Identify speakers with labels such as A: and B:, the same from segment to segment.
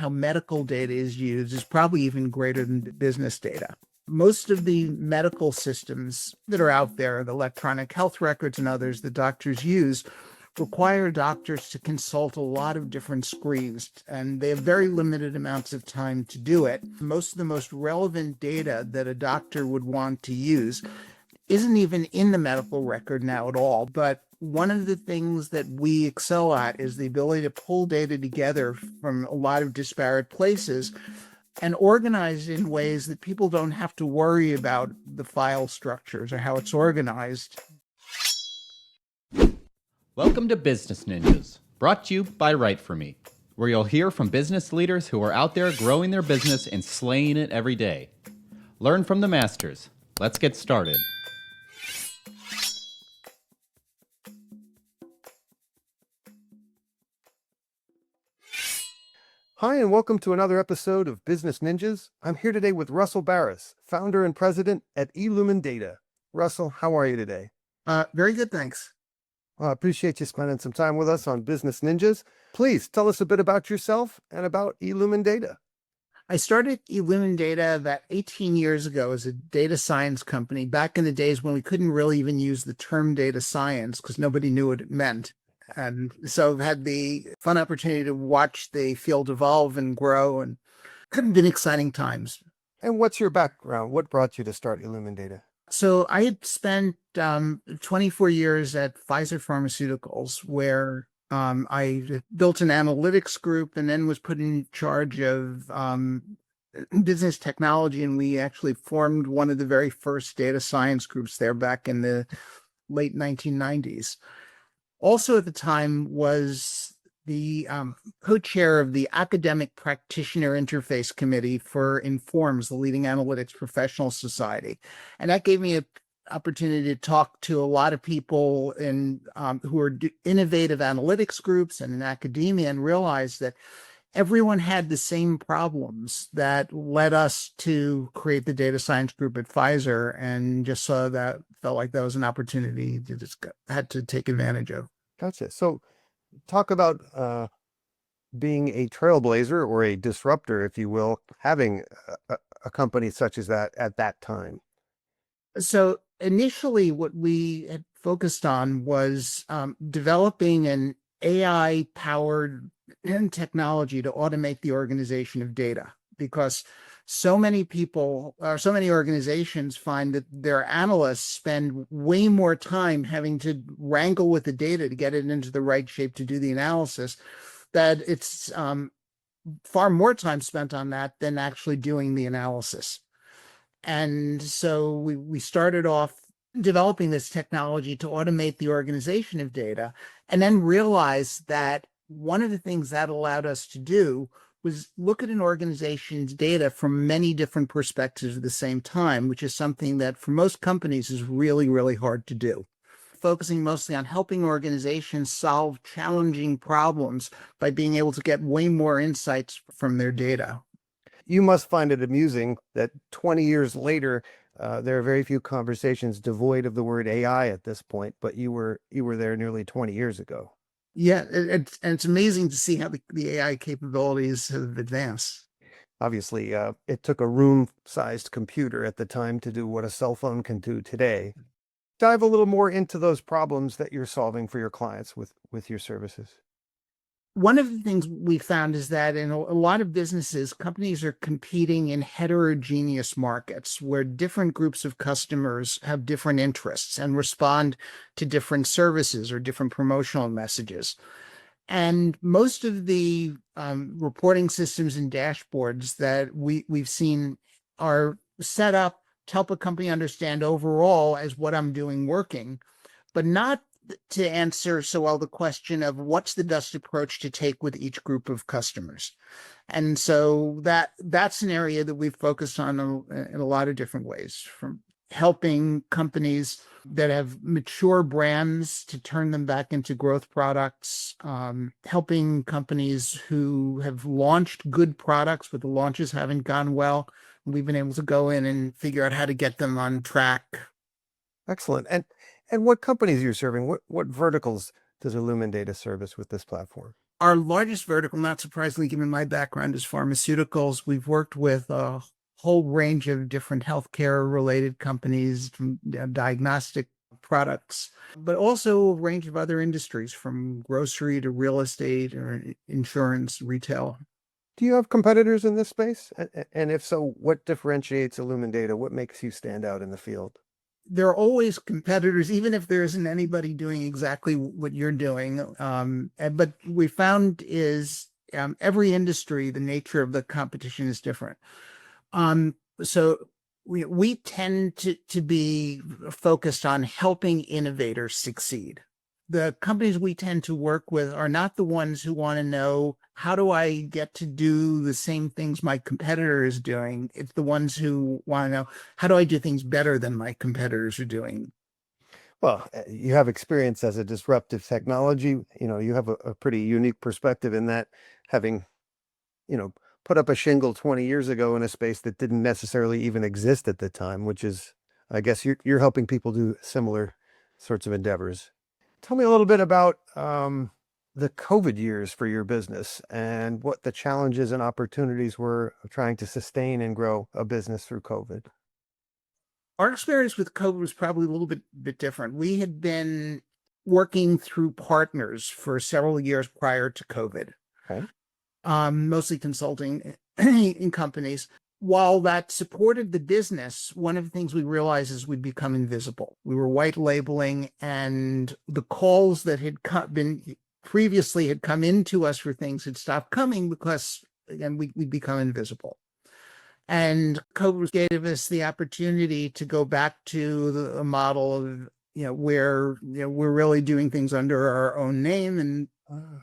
A: how medical data is used is probably even greater than business data. Most of the medical systems that are out there, the electronic health records and others that doctors use, require doctors to consult a lot of different screens, and they have very limited amounts of time to do it. Most of the most relevant data that a doctor would want to use isn't even in the medical record now at all. But one of the things that we excel at is the ability to pull data together from a lot of disparate places and organize in ways that people don't have to worry about the file structures or how it's organized.
B: Welcome to Business Ninjas, brought to you by WriteForMe, where you'll hear from business leaders who are out there growing their business and slaying it every day. Learn from the masters. Let's get started.
C: Hi, and welcome to another episode of Business Ninjas. I'm here today with Russell Baris, founder and president at eLumindata. Russell, how are you today?
A: Very good, thanks.
C: Well, I appreciate you spending some time with us on Business Ninjas. Please tell us a bit about yourself and about eLumindata.
A: I started eLumindata about 18 years ago as a data science company, back in the days when we couldn't really even use the term data science because nobody knew what it meant. And so I've had the fun opportunity to watch the field evolve and grow, and it's been exciting times.
C: And what's your background? What brought you to start eLumindata?
A: So I had spent 24 years at Pfizer Pharmaceuticals, where I built an analytics group and then was put in charge of business technology. And we actually formed one of the very first data science groups there back in the late 1990s. Also at the time was the co-chair of the Academic Practitioner Interface Committee for Informs, the leading analytics professional society. And that gave me an opportunity to talk to a lot of people who are innovative analytics groups and in academia, and realize that everyone had the same problems that led us to create the data science group at Pfizer, and just saw that, felt like that was an opportunity to just had to take advantage of.
C: Gotcha. So talk about being a trailblazer or a disruptor, if you will, having a company such as that at that time.
A: So initially what we had focused on was developing an AI-powered technology to automate the organization of data, because so many people or so many organizations find that their analysts spend way more time having to wrangle with the data to get it into the right shape to do the analysis, that it's far more time spent on that than actually doing the analysis. And so we started off developing this technology to automate the organization of data, and then realized that one of the things that allowed us to do was look at an organization's data from many different perspectives at the same time, which is something that for most companies is really, really hard to do. Focusing mostly on helping organizations solve challenging problems by being able to get way more insights from their data.
C: You must find it amusing that 20 years later, there are very few conversations devoid of the word AI at this point, but you were there nearly 20 years ago.
A: Yeah, it's amazing to see how the AI capabilities have advanced.
C: Obviously, it took a room-sized computer at the time to do what a cell phone can do today. Dive a little more into those problems that you're solving for your clients with your services.
A: One of the things we found is that in a lot of businesses, companies are competing in heterogeneous markets where different groups of customers have different interests and respond to different services or different promotional messages. And most of the reporting systems and dashboards that we've seen are set up to help a company understand overall as what I'm doing working, but not to answer so well the question of what's the best approach to take with each group of customers. And so that's an area that we've focused on in a lot of different ways, from helping companies that have mature brands to turn them back into growth products, helping companies who have launched good products but the launches haven't gone well. We've been able to go in and figure out how to get them on track.
C: Excellent. And what companies are you serving? What verticals does eLumindata service with this platform?
A: Our largest vertical, not surprisingly, given my background, is pharmaceuticals. We've worked with a whole range of different healthcare related companies, from diagnostic products, but also a range of other industries, from grocery to real estate or insurance, retail.
C: Do you have competitors in this space? And if so, what differentiates eLumindata? What makes you stand out in the field?
A: There are always competitors, even if there isn't anybody doing exactly what you're doing. But we found is every industry, the nature of the competition is different. So we tend to be focused on helping innovators succeed. The companies we tend to work with are not the ones who want to know, how do I get to do the same things my competitor is doing? It's the ones who want to know, how do I do things better than my competitors are doing?
C: Well, you have experience as a disruptive technology. You have a pretty unique perspective in that, having, put up a shingle 20 years ago in a space that didn't necessarily even exist at the time, which is, I guess you're helping people do similar sorts of endeavors. Tell me a little bit about the COVID years for your business and what the challenges and opportunities were of trying to sustain and grow a business through COVID.
A: Our experience with COVID was probably a little bit different. We had been working through partners for several years prior to COVID,
C: Okay.
A: mostly consulting in companies. While that supported the business, one of the things we realized is we'd become invisible. We were white labeling, and the calls that had been previously had come into us for things had stopped coming because, again, we'd become invisible. And COVID gave us the opportunity to go back to the model of, where, we're really doing things under our own name and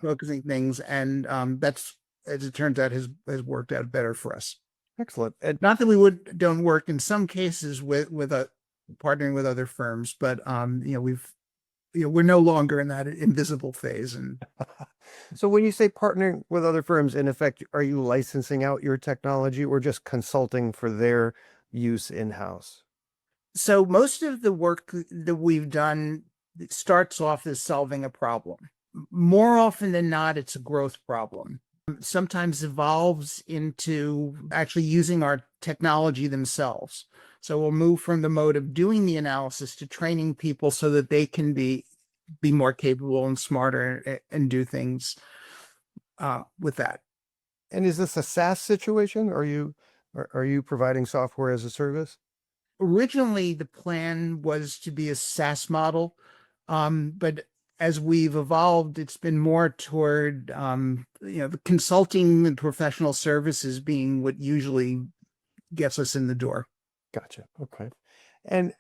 A: focusing things. And that's, as it turns out, has worked out better for us.
C: Excellent. And
A: Not that we don't work in some cases with partnering with other firms, but we're no longer in that invisible phase. And
C: so when you say partnering with other firms, in effect, are you licensing out your technology or just consulting for their use in-house?
A: so most of the work that we've done starts off as solving a problem. More often than not, it's a growth problem. Sometimes evolves into actually using our technology themselves. So we'll move from the mode of doing the analysis to training people so that they can be more capable and smarter and do things with that.
C: And is this a SaaS situation? Are you providing software as a service?
A: Originally, the plan was to be a SaaS model, but as we've evolved, it's been more toward the consulting and professional services being what usually gets us in the door.
C: Gotcha. Okay. And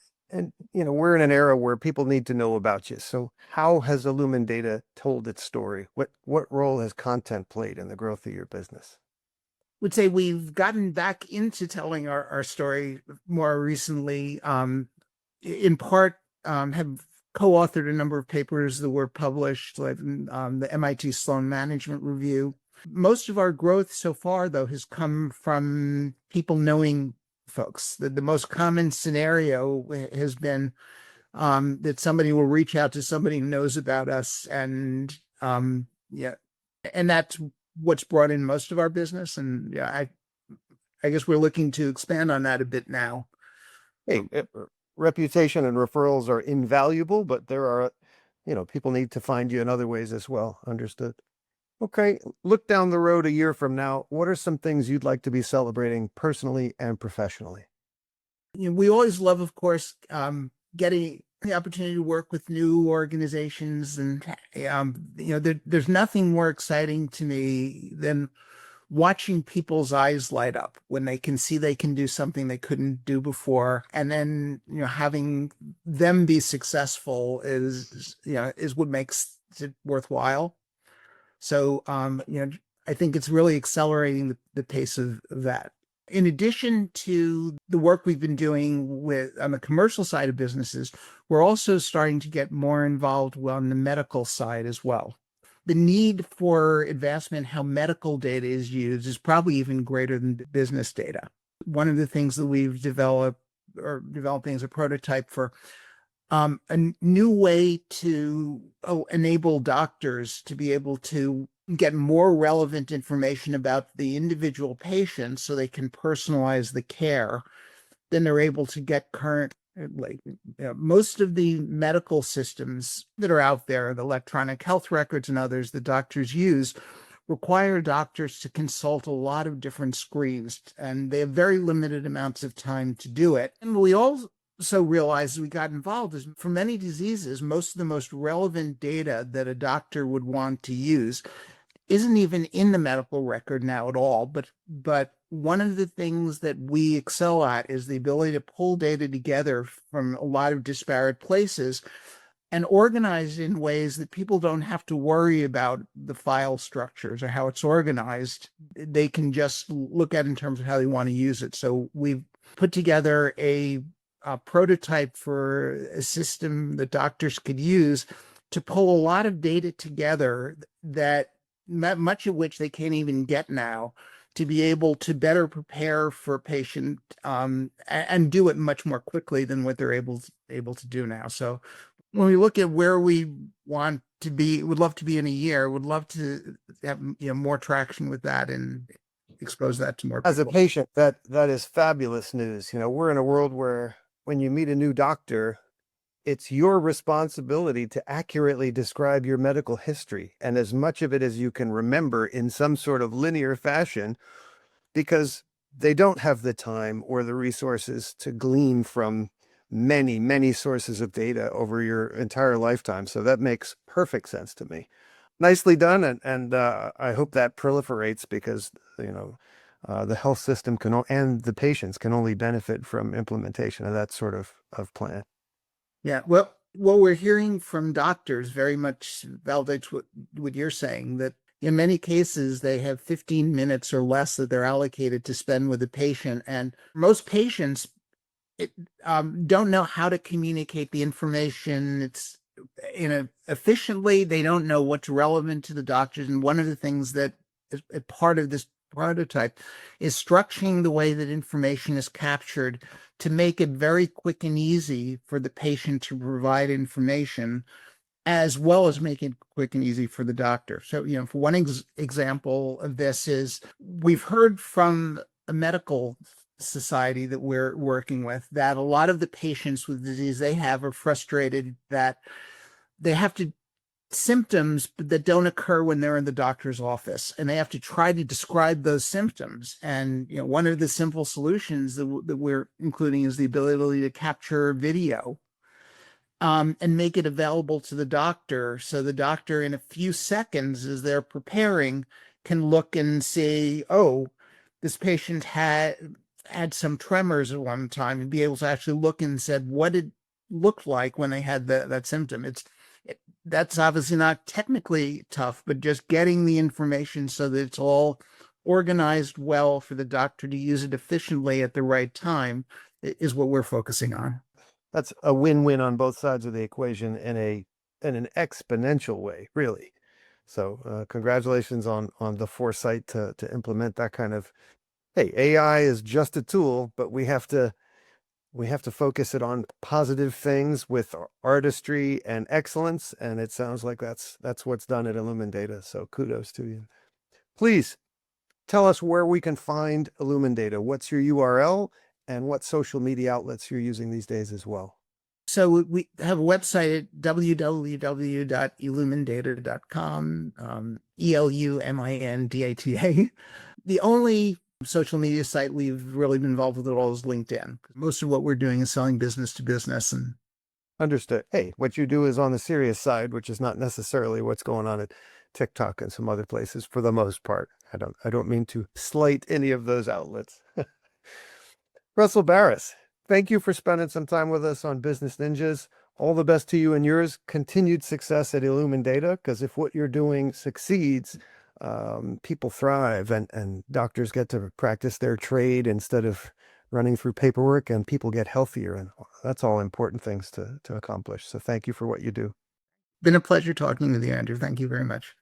C: we're in an era where people need to know about you. So how has eLumindata told its story? What role has content played in the growth of your business?
A: Would say we've gotten back into telling our story more recently. In part, have co-authored a number of papers that were published, like the MIT Sloan Management Review. Most of our growth so far, though, has come from people knowing folks. The most common scenario has been that somebody will reach out to somebody who knows about us, and and that's what's brought in most of our business. And I guess we're looking to expand on that a bit now.
C: Hey, reputation and referrals are invaluable, but there are, people need to find you in other ways as well. Understood. Okay, look down the road a year from now. What are some things you'd like to be celebrating personally and professionally?
A: We always love, of course, getting the opportunity to work with new organizations, and there's nothing more exciting to me than watching people's eyes light up when they can see they can do something they couldn't do before, and then having them be successful is what makes it worthwhile. So I think it's really accelerating the pace of that. In addition to the work we've been doing on the commercial side of businesses, we're also starting to get more involved on the medical side as well. The need for advancement in how medical data is used is probably even greater than business data. One of the things that we've developed or developing as a prototype for a new way to enable doctors to be able to get more relevant information about the individual patient so they can personalize the care, then they're able to get current, like, most of the medical systems that are out there, the electronic health records and others that doctors use, require doctors to consult a lot of different screens, and they have very limited amounts of time to do it. And we also realized as we got involved is for many diseases, most of the most relevant data that a doctor would want to use isn't even in the medical record now at all. But one of the things that we excel at is the ability to pull data together from a lot of disparate places and organize in ways that people don't have to worry about the file structures or how it's organized. They can just look at it in terms of how they want to use it. So we've put together a prototype for a system that doctors could use to pull a lot of data together that much of which they can't even get now, to be able to better prepare for a patient, and do it much more quickly than what they're able to do now. So when we look at where we want to be, would love to be in a year, would love to have more traction with that and expose that to more people.
C: As a patient, that is fabulous news. We're in a world where when you meet a new doctor, it's your responsibility to accurately describe your medical history, and as much of it as you can remember in some sort of linear fashion, because they don't have the time or the resources to glean from many, many sources of data over your entire lifetime. So that makes perfect sense to me. Nicely done. And I hope that proliferates, because, the health system and the patients can only benefit from implementation of that sort of plan.
A: Yeah, well, what we're hearing from doctors very much validates what you're saying, that in many cases they have 15 minutes or less that they're allocated to spend with a patient. And most patients don't know how to communicate the information. It's efficiently. They don't know what's relevant to the doctors. And one of the things that is a part of this prototype is structuring the way that information is captured to make it very quick and easy for the patient to provide information, as well as make it quick and easy for the doctor. So, for one example of this is, we've heard from a medical society that we're working with that a lot of the patients with disease they have are frustrated that they have to symptoms that don't occur when they're in the doctor's office, and they have to try to describe those symptoms. And one of the simple solutions that we're including is the ability to capture video, and make it available to the doctor, so the doctor in a few seconds as they're preparing can look and see, oh, this patient had some tremors at one time, and be able to actually look and said what it looked like when they had that symptom. That's obviously not technically tough, but just getting the information so that it's all organized well for the doctor to use it efficiently at the right time is what we're focusing on.
C: That's a win-win on both sides of the equation in an exponential way, really. So congratulations on the foresight to implement that kind of, hey, AI is just a tool, but we have to focus it on positive things with artistry and excellence. And it sounds like that's what's done at eLumindata. So kudos to you. Please tell us where we can find eLumindata. What's your URL, and what social media outlets you're using these days as well?
A: So we have a website at www.elumindata.com, ELUMINDATA. The only social media site we've really been involved with at all is LinkedIn. Most of what we're doing is selling business to business. And
C: understood. Hey, what you do is on the serious side, which is not necessarily what's going on at TikTok and some other places for the most part. I don't mean to slight any of those outlets. Russell Baris, thank you for spending some time with us on Business Ninjas. All the best to you and yours. Continued success at eLumindata, because if what you're doing succeeds, people thrive, and doctors get to practice their trade instead of running through paperwork, and people get healthier. And that's all important things to accomplish. So thank you for what you do.
A: been a pleasure talking with you, Andrew. Thank you very much.